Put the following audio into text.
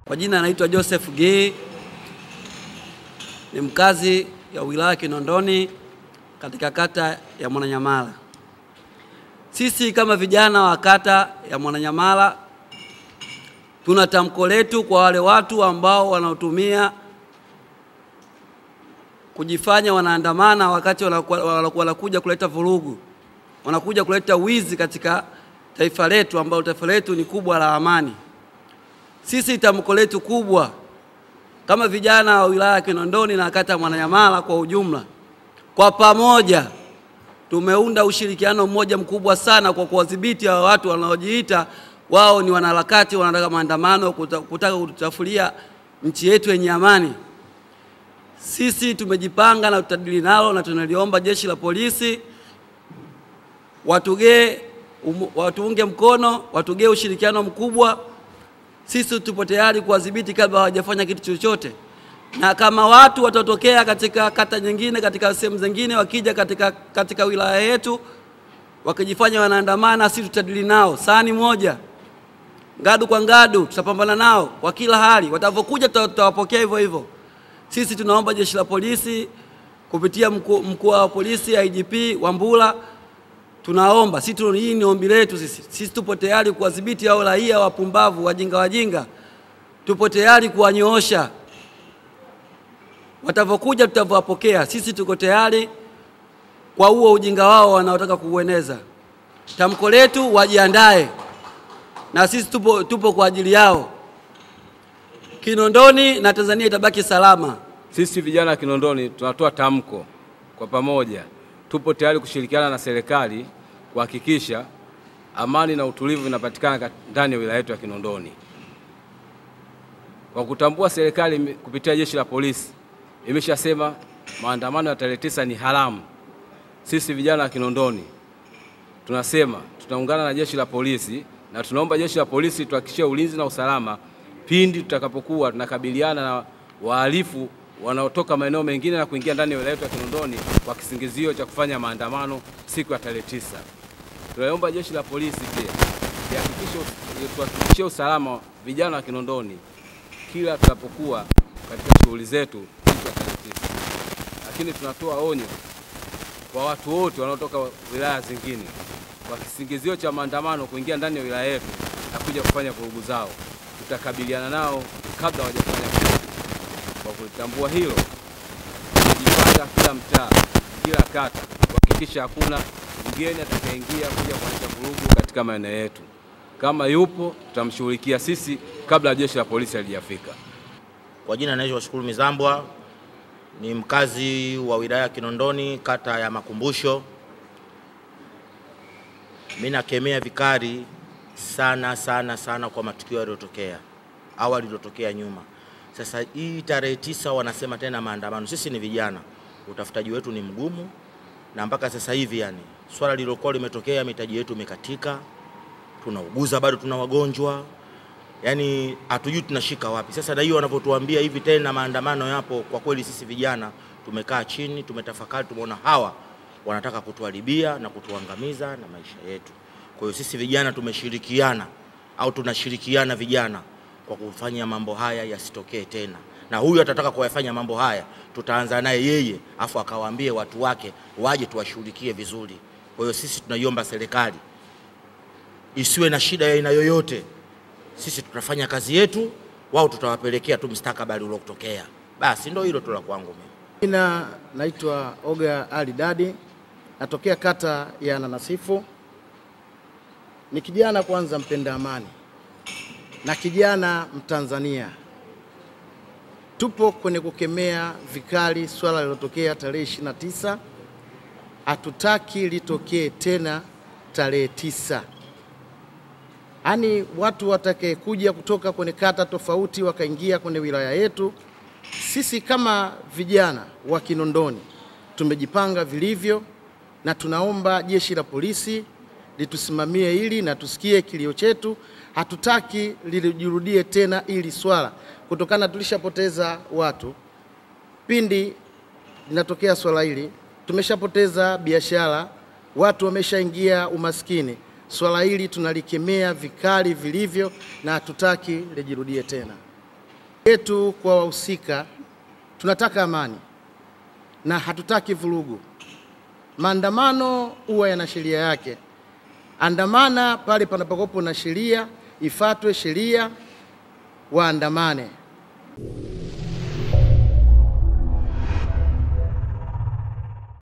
Kwa jina naitwa Joseph Gay, ni mkazi ya wilaya Kinondoni katika kata ya Mwananyamala. Sisi kama vijana wa kata ya Mwananyamala tuna tamko letu kwa wale watu ambao wanaotumia kujifanya wanaandamana wakati wanakuja kuleta vurugu, wanakuja kuleta wizi katika taifa letu ambalo taifa letu ni kubwa la amani. Sisi tamko letu kubwa kama vijana wa wilaya Kinondoni na kata ya Mwananyamala kwa ujumla, kwa pamoja tumeunda ushirikiano mmoja mkubwa sana kwa kuwadhibiti hao watu wanaojiita wao ni wanaharakati, wanataka maandamano kutaka kututafulia nchi yetu yenye amani. Sisi tumejipanga na tutadili nalo, na tunaliomba jeshi la polisi watuunge mkono, watugee ushirikiano mkubwa. Sisi tupo tayari kuwadhibiti kabla hawajafanya kitu chochote. Na kama watu watatokea katika kata nyingine, katika sehemu zingine, wakija katika wilaya yetu wakijifanya wanaandamana, sisi tutadili nao sahani moja, ngadu kwa ngadu, tutapambana nao kwa kila hali. Watakapokuja tutawapokea hivyo hivyo. Sisi tunaomba jeshi la polisi kupitia mkuu wa polisi IGP Wambura, tunaomba, hii ni ombi letu sisi tupo tayari kuwadhibiti hao raia wapumbavu, wajinga. Tupo tayari kuwanyoosha. Watakapokuja tutawapokea. Sisi tuko tayari kwa huo ujinga wao wanaotaka kuueneza. Tamko letu wajiandae, na sisi tupo kwa ajili yao. Kinondoni na Tanzania itabaki salama. Sisi vijana wa Kinondoni tunatoa tamko kwa pamoja. Tupo tayari kushirikiana na serikali kuhakikisha amani na utulivu vinapatikana ndani ya wilaya yetu ya Kinondoni. Kwa kutambua serikali kupitia jeshi la polisi imeshasema maandamano ya tarehe 9 ni haramu. Sisi vijana wa Kinondoni tunasema tutaungana na jeshi la polisi, na tunaomba jeshi la polisi tuhakikishie ulinzi na usalama pindi tutakapokuwa tunakabiliana na wahalifu wanaotoka maeneo mengine na kuingia ndani ya wilaya yetu ya Kinondoni kwa kisingizio cha kufanya maandamano siku ya tarehe 9. Tunaomba jeshi la polisi pia tuhakikishie usalama vijana wa Kinondoni kila tunapokuwa katika shughuli zetu siku ya tarehe 9. Lakini tunatoa onyo kwa watu wote wanaotoka wilaya zingine kwa kisingizio cha maandamano kuingia ndani ya wilaya yetu na kuja kufanya vurugu zao. Tutakabiliana nao kabla hawajafanya vurugu. Kwa kutambua hilo, tunajipanga kila mtaa, kila kata kuhakikisha hakuna mgeni atakayeingia kuja kuleta vurugu katika maeneo yetu. Kama yupo, tutamshughulikia sisi kabla jeshi la polisi halijafika. Kwa jina naitwa Shukuru Mizambwa, ni mkazi wa wilaya ya Kinondoni, kata ya Makumbusho. Mimi nakemea vikali sana kwa matukio yaliyotokea awali, yaliyotokea nyuma. Sasa hii tarehe 9 wanasema tena maandamano. Sisi ni vijana, utafutaji wetu ni mgumu, na mpaka sasa hivi swala lilokuwa limetokea, mitaji yetu imekatika, tunauguza, bado tuna wagonjwa, hatujui tunashika wapi. Sasa na hiyo wanavyotuambia hivi tena maandamano yapo, kwa kweli sisi vijana tumekaa chini, tumetafakari, tumeona hawa wanataka kutuharibia na kutuangamiza na maisha yetu. Kwa hiyo sisi vijana tumeshirikiana au tunashirikiana vijana kwa kufanya mambo haya yasitokee tena. Na huyu atataka kuyafanya mambo haya, tutaanza naye yeye, afu akawaambie watu wake waje tuwashughulikie vizuri. Kwa hiyo sisi tunaiomba serikali isiwe na shida ya aina yoyote. Sisi tutafanya kazi yetu, wao tutawapelekea tu mustakabali uliotokea. Basi ndio hilo tu la kwangu mimi. Naitwa Oga Ali Dadi, natokea kata ya Nanasifu. Ni kijana kwanza mpenda amani na kijana Mtanzania. Tupo kwenye kukemea vikali swala lilotokea tarehe 29. Hatutaki litokee tena tarehe 9. Watu watakayekuja kutoka kwenye kata tofauti wakaingia kwenye wilaya yetu, sisi kama vijana wa Kinondoni tumejipanga vilivyo, na tunaomba jeshi la polisi litusimamie hili na tusikie kilio chetu. Hatutaki lijirudie tena ili swala, kutokana tulishapoteza watu pindi linatokea swala hili. Tumeshapoteza biashara, watu wameshaingia umaskini. Swala hili tunalikemea vikali vilivyo na hatutaki lijirudie tena. yetu kwa wahusika, tunataka amani na hatutaki vurugu. Maandamano huwa yana sheria yake. Andamana pale panapokuwa na sheria, ifuatwe sheria, waandamane.